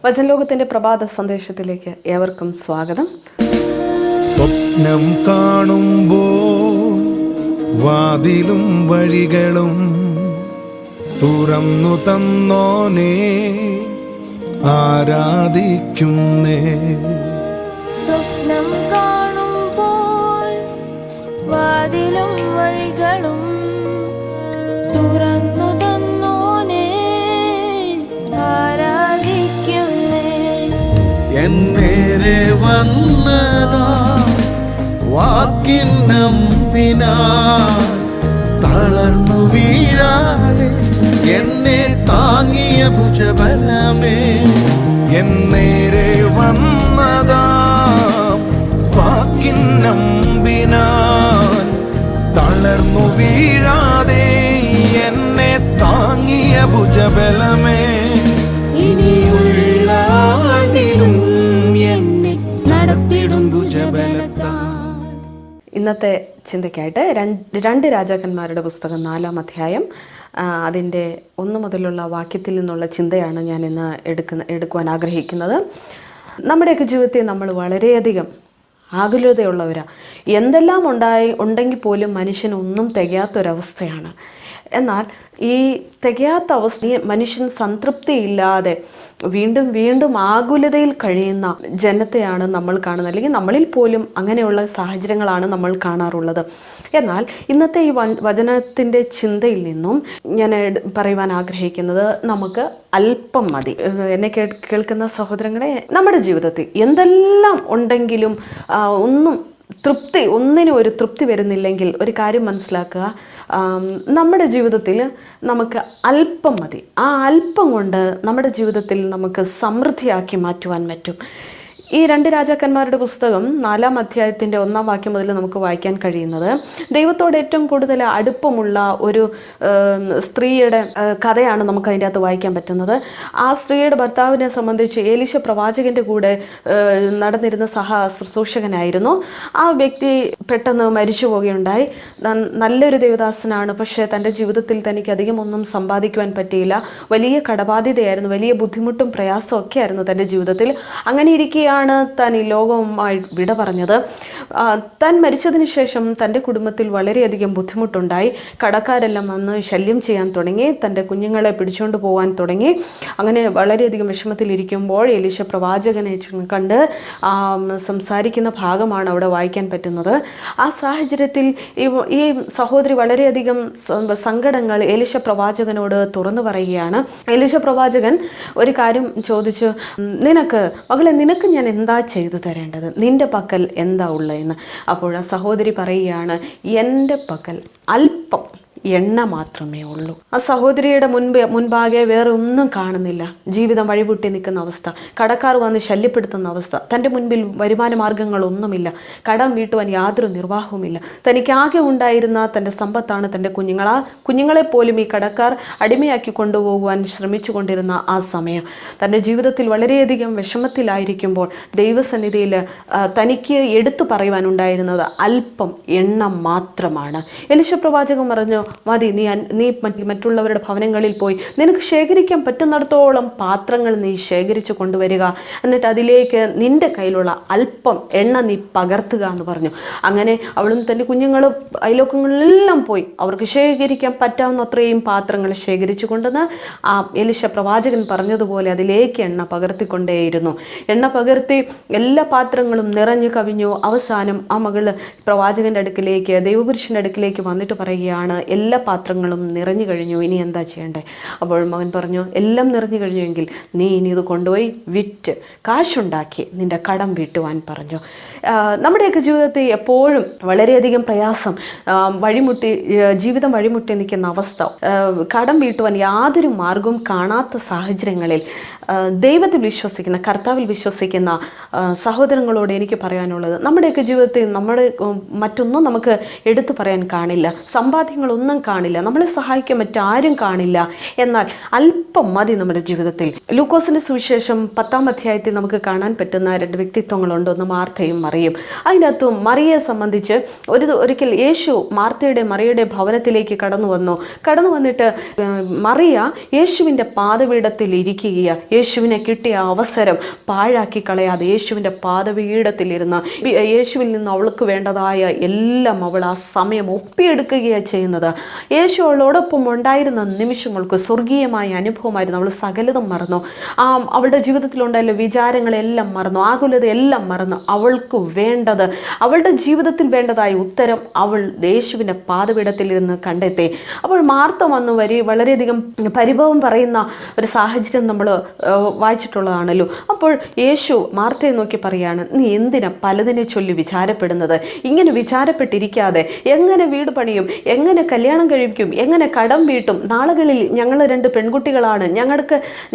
വചനലോകത്തിന്റെ പ്രഭാത സന്ദേശത്തിലേക്ക് ഏവർക്കും സ്വാഗതം. സ്വപ്നം കാണുമ്പോൾ വാതിലും വഴികളും തുറന്നു തന്നോനെ ആരാധിക്കുന്നേ. സ്വപ്നം കാണുമ്പോൾ വാതിലും വഴികളും തുറന്നു തന്നോനെ ആരാധിക്കുന്നേ. എന്നേരെ വന്നതാ വാക്കിൻ നമ്പിനാ തളർന്നു വീഴാതെ എന്നെ താങ്ങിയ ഭുജബലമേ. എന്നേരെ വന്നതാ വാക്കിൻ നമ്പിനാൽ തളർന്നു വീഴാതെ എന്നെ താങ്ങിയ ഭുജബലമേ. ഇനിയുള്ള ആണ്ടിലും എന്നെ നടത്തിടും ഭുജബലത്താൽ. ഇന്നത്തെ ചിന്തയ്ക്കായിട്ട് 2 രാജാക്കന്മാരുടെ പുസ്തകം 4-ാം അധ്യായം അതിൻ്റെ 1 മുതലുള്ള വാക്യത്തിൽ നിന്നുള്ള ചിന്തയാണ് ഞാൻ ഇന്ന് എടുക്കുവാൻ ആഗ്രഹിക്കുന്നത്. നമ്മുടെയൊക്കെ ജീവിതത്തിൽ നമ്മൾ വളരെയധികം ആകുലതയുള്ളവരാണ്. എന്തെല്ലാം ഉണ്ടെങ്കിൽ പോലും മനുഷ്യനൊന്നും തികയാത്തൊരവസ്ഥയാണ്. എന്നാൽ ഈ തികയാത്ത അവസ്ഥ മനുഷ്യൻ സംതൃപ്തിയില്ലാതെ വീണ്ടും വീണ്ടും ആകുലതയിൽ കഴിയുന്ന ജനത്തെയാണ് നമ്മൾ കാണുന്നത്, അല്ലെങ്കിൽ നമ്മളിൽ പോലും അങ്ങനെയുള്ള സാഹചര്യങ്ങളാണ് നമ്മൾ കാണാറുള്ളത്. എന്നാൽ ഇന്നത്തെ ഈ വചനത്തിൻ്റെ ചിന്തയിൽ നിന്നും ഞാൻ പറയുവാൻ ആഗ്രഹിക്കുന്നത്, നമുക്ക് അല്പം മതി. എന്നെ കേൾക്കുന്ന സഹോദരങ്ങളെ, നമ്മുടെ ജീവിതത്തിൽ എന്തെല്ലാം ഉണ്ടെങ്കിലും ഒന്നിനും ഒരു തൃപ്തി വരുന്നില്ലെങ്കിൽ ഒരു കാര്യം മനസ്സിലാക്കുക, നമ്മുടെ ജീവിതത്തിൽ നമുക്ക് അല്പം മതി. ആ അല്പം കൊണ്ട് നമ്മുടെ ജീവിതത്തിൽ നമുക്ക് സമൃദ്ധിയാക്കി മാറ്റുവാൻ പറ്റും. ഈ 2 രാജാക്കന്മാരുടെ പുസ്തകം 4-ാം അധ്യായത്തിൻ്റെ 1-ാം വാക്യം മുതൽ നമുക്ക് വായിക്കാൻ കഴിയുന്നത്, ദൈവത്തോട് ഏറ്റവും കൂടുതൽ അടുപ്പമുള്ള ഒരു സ്ത്രീയുടെ കഥയാണ് നമുക്ക് അതിൻ്റെ അകത്ത് വായിക്കാൻ പറ്റുന്നത്. ആ സ്ത്രീയുടെ ഭർത്താവിനെ സംബന്ധിച്ച് എലീശ പ്രവാചകൻ്റെ കൂടെ നടന്നിരുന്ന ശുശ്രൂഷകനായിരുന്നു. ആ വ്യക്തി പെട്ടെന്ന് മരിച്ചു പോവുകയുണ്ടായി. നല്ലൊരു ദേവദാസനാണ്, പക്ഷേ തൻ്റെ ജീവിതത്തിൽ തനിക്ക് അധികം ഒന്നും സമ്പാദിക്കുവാൻ പറ്റിയില്ല. വലിയ കടബാധ്യതയായിരുന്നു, വലിയ ബുദ്ധിമുട്ടും പ്രയാസവും ഒക്കെ ആയിരുന്നു തൻ്റെ ജീവിതത്തിൽ. അങ്ങനെ ഇരിക്കുകയാണ് താൻ ഈ ലോകവുമായി വിട പറഞ്ഞത്. താൻ മരിച്ചതിന് ശേഷം തൻ്റെ കുടുംബത്തിൽ വളരെയധികം ബുദ്ധിമുട്ടുണ്ടായി. കടക്കാരെല്ലാം വന്ന് ശല്യം ചെയ്യാൻ തുടങ്ങി, തൻ്റെ കുഞ്ഞുങ്ങളെ പിടിച്ചുകൊണ്ട് പോകാൻ തുടങ്ങി. അങ്ങനെ വളരെയധികം വിഷമത്തിലിരിക്കുമ്പോൾ എലീശ പ്രവാചകനെ കണ്ട് സംസാരിക്കുന്ന ഭാഗമാണ് അവിടെ വായിക്കാൻ പറ്റുന്നത്. ആ സാഹചര്യത്തിൽ ഈ സഹോദരി വളരെയധികം സങ്കടങ്ങൾ എലീശ പ്രവാചകനോട് തുറന്നു പറയുകയാണ്. എലീശ പ്രവാചകൻ ഒരു കാര്യം ചോദിച്ചു, മകളെ, നിനക്ക് ഞാൻ എന്താ ചെയ്തു തരേണ്ടത്? നിന്റെ പക്കൽ എന്താ ഉള്ളതെന്ന്. അപ്പോൾ ആ സഹോദരി പറയുകയാണ്, എൻ്റെ പക്കൽ അല്പം എണ്ണ മാത്രമേ ഉള്ളൂ. ആ സഹോദരിയുടെ മുൻപാകെ വേറെ ഒന്നും കാണുന്നില്ല. ജീവിതം വഴിപൊട്ടി നിൽക്കുന്ന അവസ്ഥ, കടക്കാർ വന്ന് ശല്യപ്പെടുത്തുന്ന അവസ്ഥ, തൻ്റെ മുൻപിൽ വരുമാന മാർഗങ്ങളൊന്നുമില്ല, കടം വീട്ടുവാൻ യാതൊരു നിർവാഹവുമില്ല. തനിക്കാകെ ഉണ്ടായിരുന്ന തൻ്റെ സമ്പത്താണ് തൻ്റെ കുഞ്ഞുങ്ങളെപ്പോലും ഈ കടക്കാർ അടിമയാക്കി കൊണ്ടുപോകുവാൻ ശ്രമിച്ചു കൊണ്ടിരുന്ന ആ സമയം, തൻ്റെ ജീവിതത്തിൽ വളരെയധികം വിഷമത്തിലായിരിക്കുമ്പോൾ ദൈവസന്നിധിയിൽ തനിക്ക് എടുത്തു പറയുവാനുണ്ടായിരുന്നത് അല്പം എണ്ണ മാത്രമാണ്. എലീശ പ്രവാചകൻ പറഞ്ഞു, മതി, നീ മറ്റുള്ളവരുടെ ഭവനങ്ങളിൽ പോയി നിനക്ക് ശേഖരിക്കാൻ പറ്റുന്നിടത്തോളം പാത്രങ്ങൾ നീ ശേഖരിച്ചു കൊണ്ടുവരിക, എന്നിട്ട് അതിലേക്ക് നിന്റെ കയ്യിലുള്ള അല്പം എണ്ണ നീ പകർത്തുക എന്ന് പറഞ്ഞു. അങ്ങനെ അവളും തൻ്റെ കുഞ്ഞുങ്ങളും അയലോക്കങ്ങളിലെല്ലാം പോയി അവർക്ക് ശേഖരിക്കാൻ പറ്റാവുന്ന അത്രയും പാത്രങ്ങൾ ശേഖരിച്ചു കൊണ്ടുവന്ന് ആ എലീശ പ്രവാചകൻ പറഞ്ഞതുപോലെ അതിലേക്ക് എണ്ണ പകർത്തിക്കൊണ്ടേയിരുന്നു. എണ്ണ പകർത്തി എല്ലാ പാത്രങ്ങളും നിറഞ്ഞു കവിഞ്ഞു. അവസാനം ആ മകള് പ്രവാചകന്റെ അടുക്കിലേക്ക്, ദൈവപുരുഷന്റെ അടുക്കിലേക്ക് വന്നിട്ട് പറയുകയാണ്, എല്ലാ പാത്രങ്ങളും നിറഞ്ഞു കഴിഞ്ഞു, ഇനി എന്താ ചെയ്യണ്ടേ? അപ്പോൾ മകൻ പറഞ്ഞു, എല്ലാം നിറഞ്ഞു കഴിഞ്ഞുവെങ്കിൽ നീ ഇനി ഇത് കൊണ്ടുപോയി വിറ്റ് കാശുണ്ടാക്കി നിന്റെ കടം വീട്ടുവാൻ പറഞ്ഞു. നമ്മുടെയൊക്കെ ജീവിതത്തിൽ എപ്പോഴും വളരെയധികം പ്രയാസം, ജീവിതം വഴിമുട്ടി നിൽക്കുന്ന അവസ്ഥ, കടം വീട്ടുവാൻ യാതൊരു മാർഗവും കാണാത്ത സാഹചര്യങ്ങളിൽ ദൈവത്തിൽ വിശ്വസിക്കുന്ന, കർത്താവിൽ വിശ്വസിക്കുന്ന സഹോദരങ്ങളോട് എനിക്ക് പറയാനുള്ളത്, നമ്മുടെയൊക്കെ ജീവിതത്തിൽ മറ്റൊന്നും നമുക്ക് എടുത്തു പറയാൻ കാണില്ല. സമ്പാദ്യങ്ങളൊന്നും ഒന്നും കാണില്ല, നമ്മളെ സഹായിക്കാൻ മറ്റാരും കാണില്ല, എന്നാൽ അല്പം മതി നമ്മുടെ ജീവിതത്തിൽ. ലൂക്കോസിന്റെ സുവിശേഷം 10-ാം അധ്യായത്തിൽ നമുക്ക് കാണാൻ പറ്റുന്ന 2 വ്യക്തിത്വങ്ങളുണ്ട്. ഒന്ന് മാർത്തയും മറിയയും. അതിനകത്തും മറിയയെ സംബന്ധിച്ച് ഒരിക്കൽ യേശു മറിയയുടെ ഭവനത്തിലേക്ക് കടന്നു വന്നിട്ട് മറിയ യേശുവിൻ്റെ പാദപീഠത്തിൽ ഇരിക്കുകയാണ്. യേശുവിനെ കിട്ടിയ അവസരം പാഴാക്കി കളയാതെ യേശുവിൻ്റെ പാദപീഠത്തിലിരുന്ന് യേശുവിൽ നിന്ന് അവൾക്ക് വേണ്ടതായ എല്ലാം അവൾ ആ സമയം ഒപ്പിയെടുക്കുകയാണ് ചെയ്യുന്നത്. യേശു അവളോടൊപ്പം ഉണ്ടായിരുന്ന നിമിഷങ്ങൾക്ക് സ്വർഗീയമായ അനുഭവമായിരുന്നു. അവൾ സകലതും മറന്നു. അവളുടെ ജീവിതത്തിലുണ്ടായ വിചാരങ്ങളെല്ലാം മറന്നു, ആകുലതയെല്ലാം മറന്നു. അവൾക്ക് വേണ്ടത്, അവളുടെ ജീവിതത്തിൽ വേണ്ടതായ ഉത്തരം അവൾ യേശുവിൻ്റെ പാദപീഠത്തിലിരുന്ന് കണ്ടെത്തി. അപ്പോൾ മാർത്ത വന്ന് വളരെയധികം പരിഭവം പറയുന്ന ഒരു സാഹചര്യം നമ്മൾ വായിച്ചിട്ടുള്ളതാണല്ലോ. അപ്പോൾ യേശു മാർത്തയെ നോക്കി പറയാണ്, നീ എന്തിനാ പലതിനെ ചൊല്ലി വിചാരപ്പെടുന്നത്? ഇങ്ങനെ വിചാരപ്പെട്ടിരിക്കാതെ എങ്ങനെ വീട് പണിയും, എങ്ങനെ കല്യാണം കഴിക്കും, എങ്ങനെ കടം വീട്ടും, നാളുകളിൽ ഞങ്ങൾ 2 പെൺകുട്ടികളാണ്,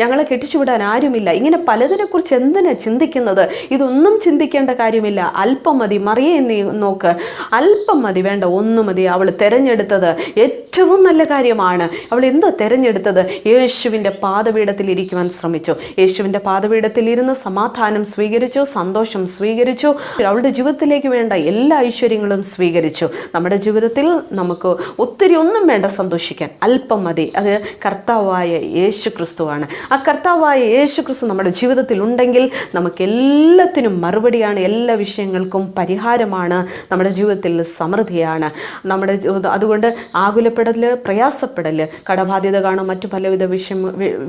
ഞങ്ങളെ കെട്ടിച്ചുവിടാൻ ആരുമില്ല, ഇങ്ങനെ പലതിനെക്കുറിച്ച് എന്തിനാ ചിന്തിക്കുന്നത്? ഇതൊന്നും ചിന്തിക്കേണ്ട കാര്യമില്ല, അല്പം മതി. മറിയെ നീ നോക്ക്, അല്പം മതി, വേണ്ട ഒന്നും മതി. അവൾ തിരഞ്ഞെടുത്തത് ഏറ്റവും നല്ല കാര്യമാണ്. അവൾ എന്തോ തിരഞ്ഞെടുത്തത്? യേശുവിൻ്റെ പാദപീഠത്തിൽ ഇരിക്കുവാൻ ശ്രമിച്ചു. യേശുവിൻ്റെ പാദപീഠത്തിൽ ഇരുന്ന് സമാധാനം സ്വീകരിച്ചു, സന്തോഷം സ്വീകരിച്ചു, അവളുടെ ജീവിതത്തിലേക്ക് വേണ്ട എല്ലാ ഐശ്വര്യങ്ങളും സ്വീകരിച്ചു. നമ്മുടെ ജീവിതത്തിൽ നമുക്ക് ഒത്തിരി ഒന്നും വേണ്ട സന്തോഷിക്കാൻ, അല്പം മതി. അത് കർത്താവായ യേശു ക്രിസ്തുവാണ്. ആ കർത്താവായ യേശു ക്രിസ്തു നമ്മുടെ ജീവിതത്തിൽ ഉണ്ടെങ്കിൽ നമുക്ക് എല്ലാത്തിനും മറുപടിയാണ്, എല്ലാ വിഷയങ്ങൾക്കും പരിഹാരമാണ്, നമ്മുടെ ജീവിതത്തിൽ സമൃദ്ധിയാണ്. അതുകൊണ്ട് ആകുലപ്പെടൽ, പ്രയാസപ്പെടൽ, കടബാധ്യത കാണും, മറ്റു പലവിധ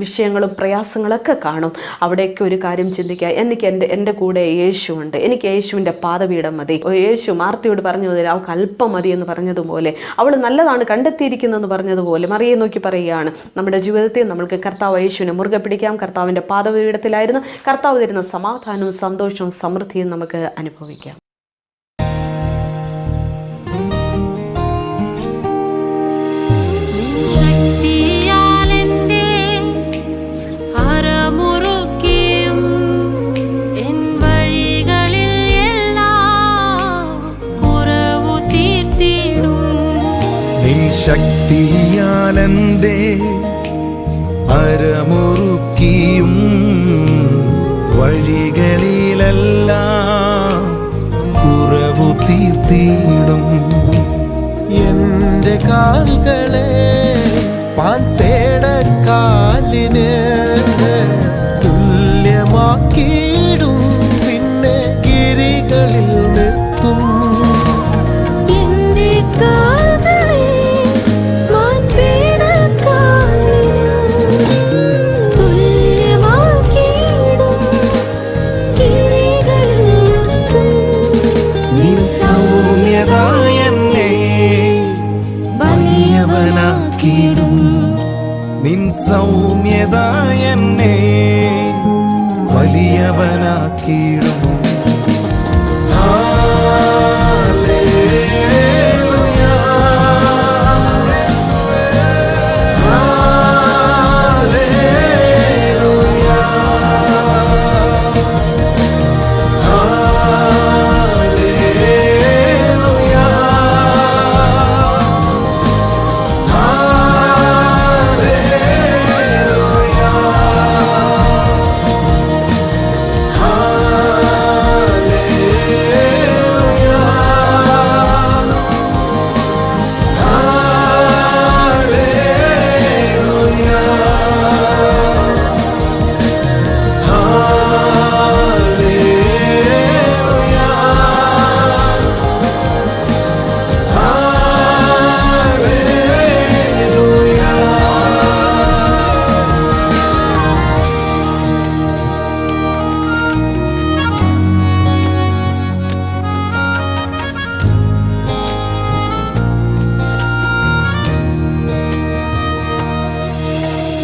വിഷയങ്ങളും പ്രയാസങ്ങളൊക്കെ കാണും. അവിടെയൊക്കെ ഒരു കാര്യം ചിന്തിക്കുക, എനിക്ക് എൻ്റെ കൂടെ യേശുവുണ്ട്, എനിക്ക് യേശുവിൻ്റെ പാദപീഠം മതി. യേശു മാർത്തയോട് പറഞ്ഞു, അവൾക്ക് അല്പം മതി എന്ന് പറഞ്ഞതുപോലെ, അവൾ നല്ലതാണ് കണ്ടെത്തിയിരിക്കുന്നതെന്ന് പറഞ്ഞതുപോലെ മറിയെ നോക്കി പറയുകയാണ്, നമ്മുടെ ജീവിതത്തിൽ നമ്മൾക്ക് കർത്താവ് യേശുവിനെ മുറുകെ പിടിക്കാം. കർത്താവിൻ്റെ പാദപീഠത്തിലായിരുന്നു കർത്താവ് തരുന്ന സമാധാനവും സന്തോഷവും സമൃദ്ധിയും നമുക്ക് അനുഭവിക്കാം. ശക്തിയാലെന്റെ അരമുറുക്കിയും വഴികളിലെല്ലാം കുറവു തീർത്തിടും. എന്റെ കാലുകളെ പാൻപേടക്കാലിന് തുല്യമാക്കിയിടും, പിന്നെ ഗിരികളിൽ നിർത്തും. നിൻ സൗമ്യത എന്നെ വലിയവനാക്കിയിടും.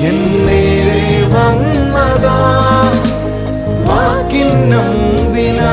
എന്നേരെ വന്നതാ വാക്കിൻ നമ്പിനാ